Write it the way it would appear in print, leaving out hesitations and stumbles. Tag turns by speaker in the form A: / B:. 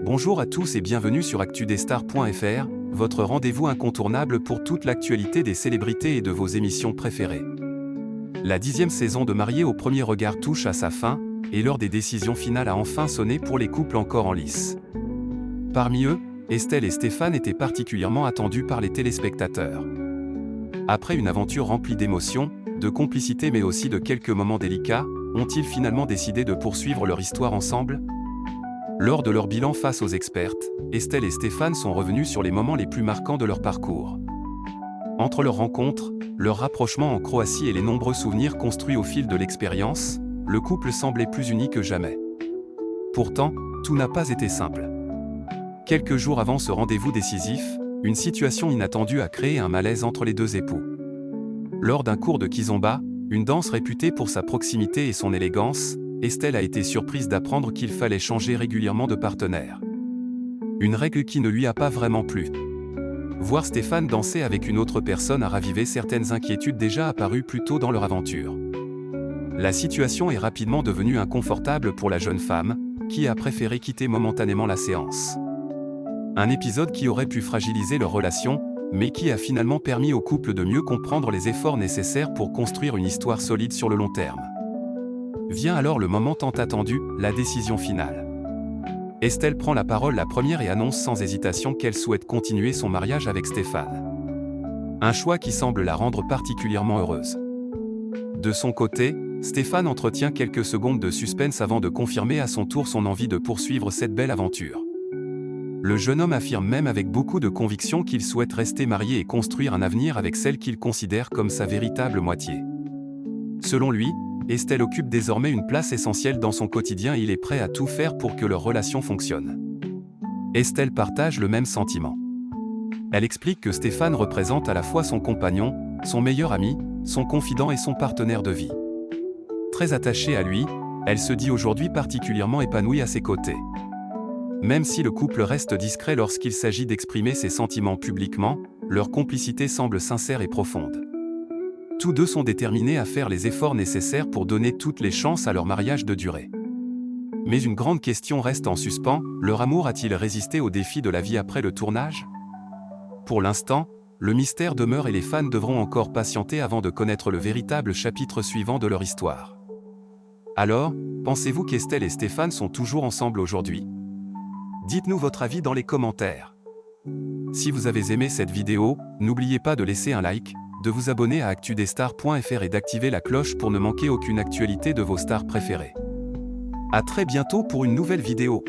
A: Bonjour à tous et bienvenue sur actudesstars.fr, votre rendez-vous incontournable pour toute l'actualité des célébrités et de vos émissions préférées. La 10e saison de Mariés au premier regard touche à sa fin, et l'heure des décisions finales a enfin sonné pour les couples encore en lice. Parmi eux, Estelle et Stéphane étaient particulièrement attendus par les téléspectateurs. Après une aventure remplie d'émotions, de complicité mais aussi de quelques moments délicats, ont-ils finalement décidé de poursuivre leur histoire ensemble ? Lors de leur bilan face aux expertes, Estelle et Stéphane sont revenus sur les moments les plus marquants de leur parcours. Entre leurs rencontres, leur rapprochement en Croatie et les nombreux souvenirs construits au fil de l'expérience, le couple semblait plus uni que jamais. Pourtant, tout n'a pas été simple. Quelques jours avant ce rendez-vous décisif, une situation inattendue a créé un malaise entre les deux époux. Lors d'un cours de kizomba, une danse réputée pour sa proximité et son élégance, Estelle a été surprise d'apprendre qu'il fallait changer régulièrement de partenaire. Une règle qui ne lui a pas vraiment plu. Voir Stéphane danser avec une autre personne a ravivé certaines inquiétudes déjà apparues plus tôt dans leur aventure. La situation est rapidement devenue inconfortable pour la jeune femme, qui a préféré quitter momentanément la séance. Un épisode qui aurait pu fragiliser leur relation, mais qui a finalement permis au couple de mieux comprendre les efforts nécessaires pour construire une histoire solide sur le long terme. Vient alors le moment tant attendu, la décision finale. Estelle prend la parole la première et annonce sans hésitation qu'elle souhaite continuer son mariage avec Stéphane. Un choix qui semble la rendre particulièrement heureuse. De son côté, Stéphane entretient quelques secondes de suspense avant de confirmer à son tour son envie de poursuivre cette belle aventure. Le jeune homme affirme même avec beaucoup de conviction qu'il souhaite rester marié et construire un avenir avec celle qu'il considère comme sa véritable moitié. Selon lui, Estelle occupe désormais une place essentielle dans son quotidien et il est prêt à tout faire pour que leur relation fonctionne. Estelle partage le même sentiment. Elle explique que Stéphane représente à la fois son compagnon, son meilleur ami, son confident et son partenaire de vie. Très attachée à lui, elle se dit aujourd'hui particulièrement épanouie à ses côtés. Même si le couple reste discret lorsqu'il s'agit d'exprimer ses sentiments publiquement, leur complicité semble sincère et profonde. Tous deux sont déterminés à faire les efforts nécessaires pour donner toutes les chances à leur mariage de durer. Mais une grande question reste en suspens, leur amour a-t-il résisté aux défis de la vie après le tournage ? Pour l'instant, le mystère demeure et les fans devront encore patienter avant de connaître le véritable chapitre suivant de leur histoire. Alors, pensez-vous qu'Estelle et Stéphane sont toujours ensemble aujourd'hui ? Dites-nous votre avis dans les commentaires. Si vous avez aimé cette vidéo, n'oubliez pas de laisser un like, de vous abonner à actudesstars.fr et d'activer la cloche pour ne manquer aucune actualité de vos stars préférées. À très bientôt pour une nouvelle vidéo.